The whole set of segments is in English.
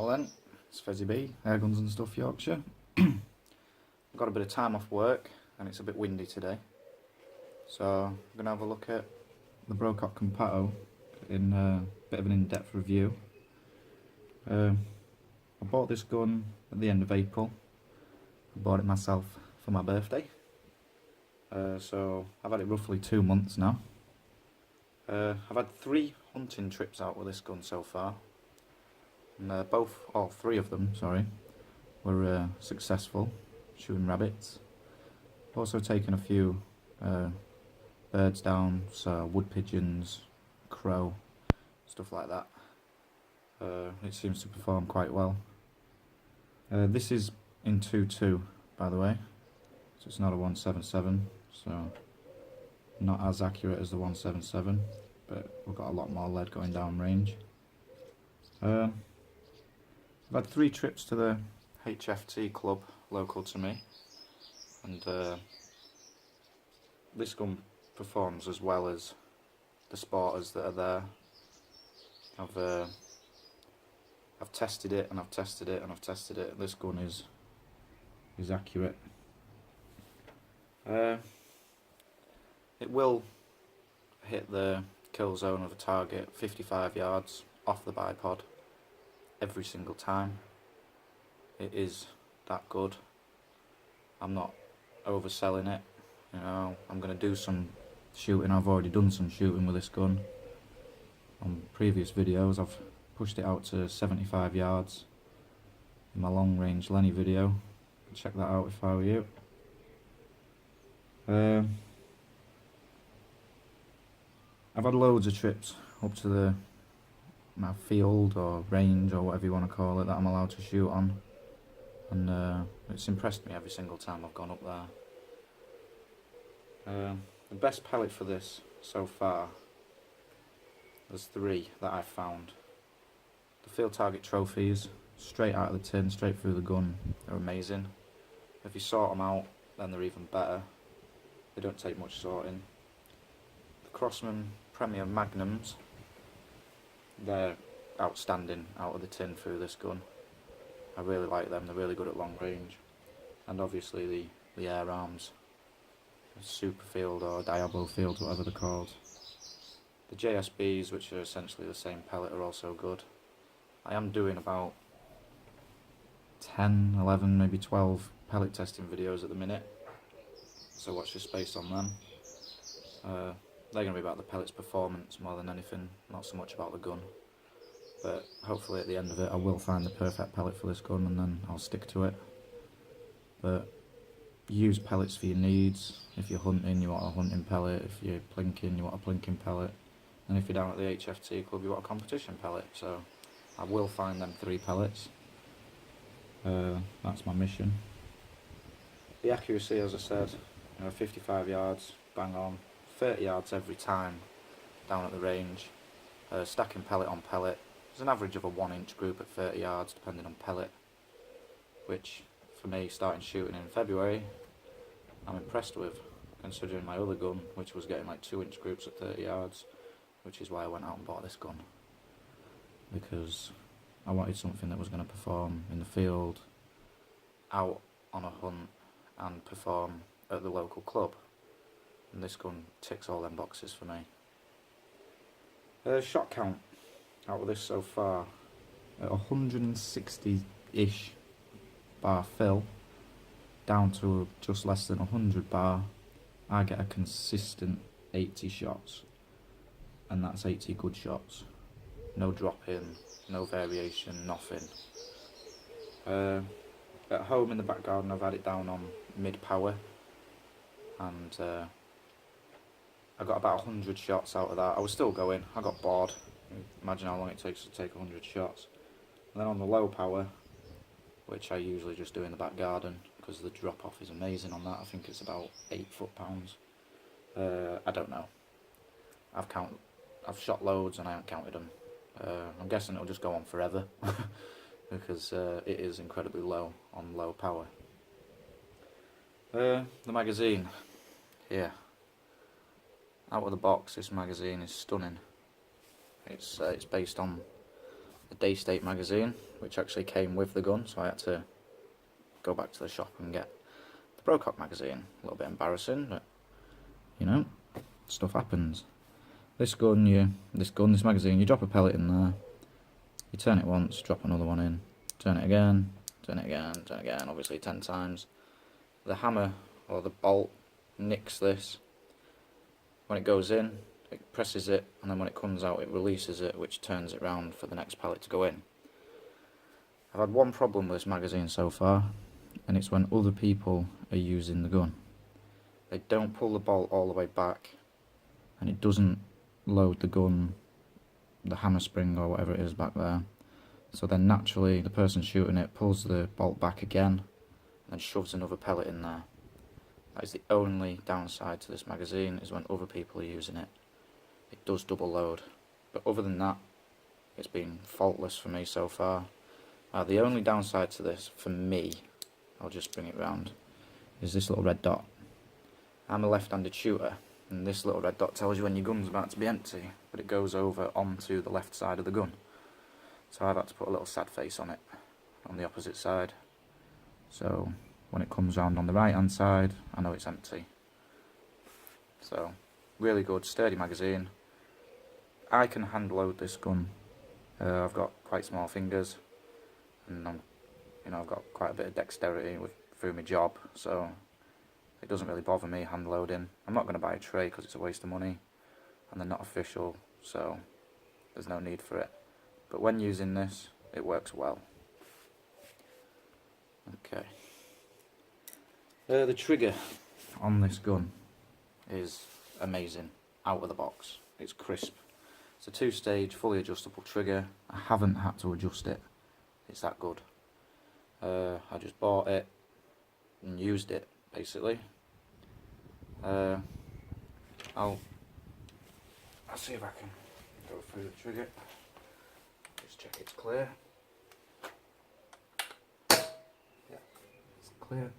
Well then, it's Fezzy B, Air Guns and Stuff, Yorkshire. I've got a bit of time off work and it's a bit windy today. So I'm going to have a look at the Brocock Compatto in a bit of an in-depth review. I bought this gun at the end of April. I bought it myself for my birthday. So I've had it roughly 2 months now. I've had 3 hunting trips out with this gun so far. And all three of them, were successful, shooting rabbits. Also taken a few birds down, so wood pigeons, crow, stuff like that. It seems to perform quite well. This is in 2.2, by the way, so it's not a 1.77, so not as accurate as the 1.77, but we've got a lot more lead going down range. I've had 3 trips to the HFT club local to me, and this gun performs as well as the sporters that are there. I've tested it and I've tested it and I've tested it. This gun is accurate. It will hit the kill zone of a target 55 yards off the bipod every single time. It is that good. I'm not overselling it, you know. I'm going to do some shooting. I've already done some shooting with this gun. On previous videos I've pushed it out to 75 yards in my long range Lenny video. Check that out if I were you. I've had loads of trips up to my field or range or whatever you want to call it that I'm allowed to shoot on, and it's impressed me every single time I've gone up there. The best pellet for this so far, there's 3 that I've found. The field target trophies, straight out of the tin, straight through the gun, they're amazing. If you sort them out, then they're even better. They don't take much sorting. The Crossman Premier Magnums, they're outstanding out of the tin through this gun. I really like them, they're really good at long range. And obviously the air arms, Super Field or Diablo Fields, whatever they're called. The JSBs, which are essentially the same pellet, are also good. I am doing about 10, 11, maybe 12 pellet testing videos at the minute, so watch your space on them. They're going to be about the pellet's performance more than anything, not so much about the gun. But hopefully at the end of it I will find the perfect pellet for this gun and then I'll stick to it. But use pellets for your needs. If you're hunting, you want a hunting pellet. If you're plinking, you want a plinking pellet. And if you're down at the HFT club, you want a competition pellet. So I will find them 3 pellets. That's my mission. The accuracy, as I said, 55 yards, bang on. 30 yards every time down at the range. Stacking pellet on pellet. There's an average of a 1-inch group at 30 yards depending on pellet, which for me, starting shooting in February, I'm impressed with, considering my other gun, which was getting like 2-inch groups at 30 yards, which is why I went out and bought this gun, because I wanted something that was going to perform in the field, out on a hunt, and perform at the local club. And this gun ticks all them boxes for me. Shot count out of this so far, at 160-ish bar fill, down to just less than 100 bar, I get a consistent 80 shots. And that's 80 good shots. No drop in, no variation, nothing. At home in the back garden I've had it down on mid power, and I got about 100 shots out of that. I was still going, I got bored. Imagine how long it takes to take 100 shots. And then on the low power, which I usually just do in the back garden, because the drop off is amazing on that. I think it's about 8 foot-pounds. I don't know. I've shot loads and I haven't counted them. I'm guessing it'll just go on forever because it is incredibly low on low power. The magazine, here. Out of the box, this magazine is stunning. It's based on a day state magazine, which actually came with the gun, so I had to go back to the shop and get the Brocock magazine. A little bit embarrassing, but you know, stuff happens. This magazine, you drop a pellet in there, you turn it once, drop another one in, turn it again, turn it again, turn it again, obviously 10 times. The hammer or the bolt nicks this. When it goes in, it presses it, and then when it comes out it releases it, which turns it round for the next pellet to go in. I've had one problem with this magazine so far, and it's when other people are using the gun. They don't pull the bolt all the way back, and it doesn't load the gun, the hammer spring or whatever it is back there. So then naturally the person shooting it pulls the bolt back again and then shoves another pellet in there. That is the only downside to this magazine, is when other people are using it. It does double load, but other than that it's been faultless for me so far. The only downside to this for me, I'll just bring it round, is this little red dot. I'm a left-handed shooter, and this little red dot tells you when your gun's about to be empty, but it goes over onto the left side of the gun. So I've had to put a little sad face on it, on the opposite side. So when it comes round on the right hand side, I know it's empty. So, really good, sturdy magazine. I can hand load this gun. I've got quite small fingers, and I've got quite a bit of dexterity through my job, so it doesn't really bother me hand loading. I'm not going to buy a tray because it's a waste of money, and they're not official, so there's no need for it. But when using this, it works well. Okay. The trigger on this gun is amazing, out of the box. It's crisp. It's a 2-stage, fully adjustable trigger. I haven't had to adjust it. It's that good. I just bought it and used it, basically. I'll see if I can go through the trigger. Just check it's clear. Yeah, it's clear.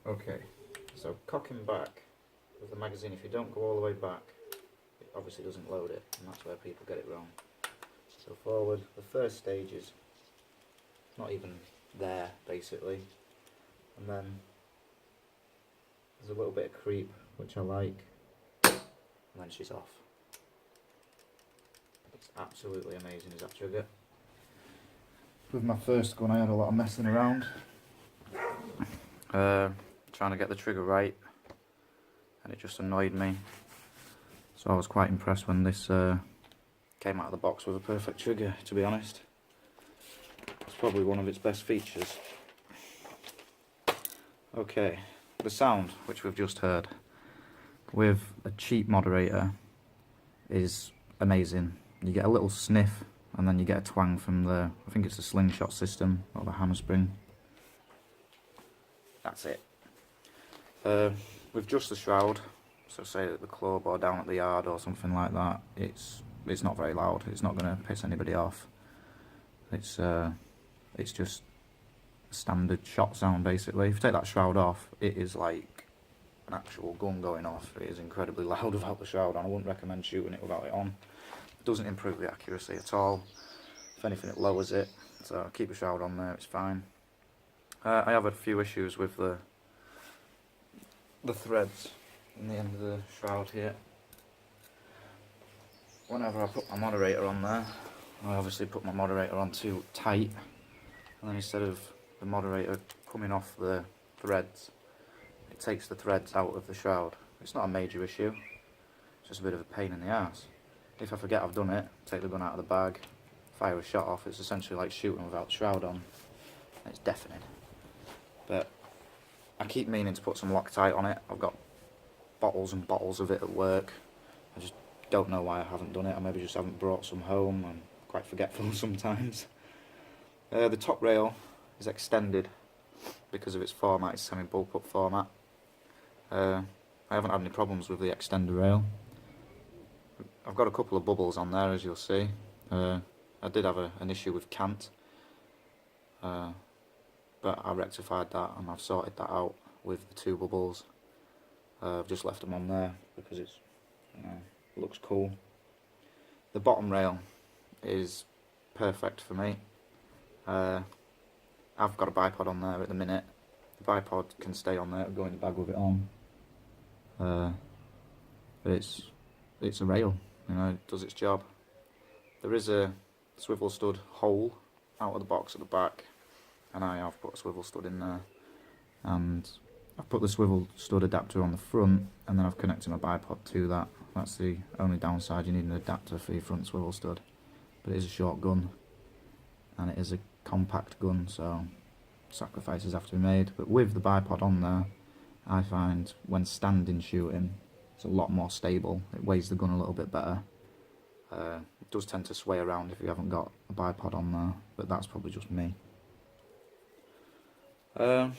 Okay, so cocking back with the magazine, if you don't go all the way back, it obviously doesn't load it, and that's where people get it wrong. So forward, the first stage is not even there, basically, and then there's a little bit of creep, which I like, and then she's off. It's absolutely amazing, is that trigger. With my first gun I had a lot of messing around, trying to get the trigger right, and it just annoyed me. So I was quite impressed when this came out of the box with a perfect trigger, to be honest. It's probably one of its best features. Okay, the sound, which we've just heard, with a cheap moderator is amazing. You get a little sniff, and then you get a twang from the, I think it's the slingshot system, or the hammer spring. That's it. With just the shroud, so say at the club or down at the yard or something like that, it's not very loud. It's not going to piss anybody off. It's just a standard shot sound, basically. If you take that shroud off, it is like an actual gun going off. It is incredibly loud without the shroud on. I wouldn't recommend shooting it without it on. It doesn't improve the accuracy at all. If anything, it lowers it. So keep the shroud on there, it's fine. I have a few issues with the threads in the end of the shroud here. Whenever I put my moderator on there, I obviously put my moderator on too tight, and then instead of the moderator coming off the threads, it takes the threads out of the shroud. It's not a major issue, it's just a bit of a pain in the ass. If I forget I've done it, take the gun out of the bag, fire a shot off, it's essentially like shooting without the shroud on. It's deafening. But I keep meaning to put some Loctite on it. I've got bottles and bottles of it at work. I just don't know why I haven't done it. I maybe just haven't brought some home. I'm quite forgetful sometimes. The top rail is extended because of its format. It's semi-bullpup format. I haven't had any problems with the extender rail. I've got a couple of bubbles on there, as you'll see. I did have an issue with cant, but I rectified that and I've sorted that out with the 2 bubbles. I've just left them on there because it looks cool. The bottom rail is perfect for me. I've got a bipod on there at the minute. The bipod can stay on there, go in the bag with it on. But it's a rail, you know, it does its job. There is a swivel stud hole out of the box at the back, and I have put a swivel stud in there. And I've put the swivel stud adapter on the front, and then I've connected my bipod to that. That's the only downside, you need an adapter for your front swivel stud. But it is a short gun, and it is a compact gun, so sacrifices have to be made. But with the bipod on there, I find when standing shooting, it's a lot more stable. It weighs the gun a little bit better. It does tend to sway around if you haven't got a bipod on there, but that's probably just me. I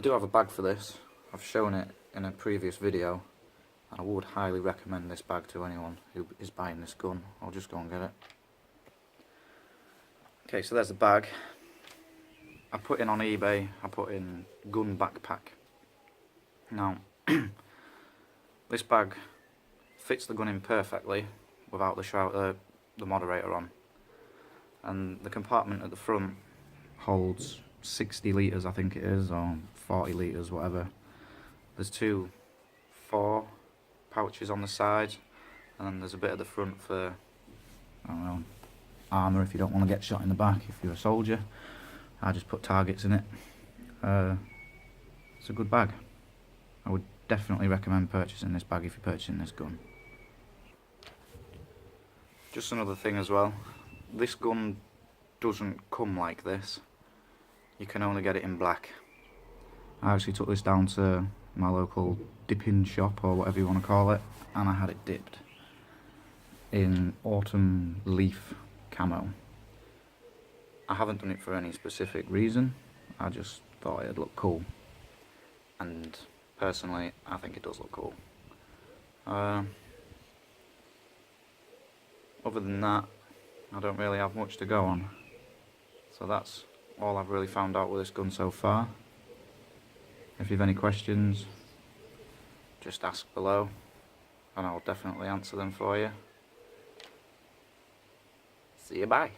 do have a bag for this. I've shown it in a previous video, and I would highly recommend this bag to anyone who is buying this gun. I'll just go and get it. Okay, so there's the bag. I put in on eBay, I put in gun backpack. Now, this bag fits the gun in perfectly without the moderator on. And the compartment at the front holds 60 litres, I think it is, or 40 litres, whatever. There's 4 pouches on the side, and then there's a bit at the front for, I don't know, armour if you don't want to get shot in the back if you're a soldier. I just put targets in it. It's a good bag. I would definitely recommend purchasing this bag if you're purchasing this gun. Just another thing as well, this gun doesn't come like this. You can only get it in black. I actually took this down to my local dipping shop, or whatever you want to call it, and I had it dipped in autumn leaf camo. I haven't done it for any specific reason, I just thought it'd look cool, and personally I think it does look cool. Other than that, I don't really have much to go on, so that's all I've really found out with this gun so far. If you have any questions, just ask below and I'll definitely answer them for you. See you, bye.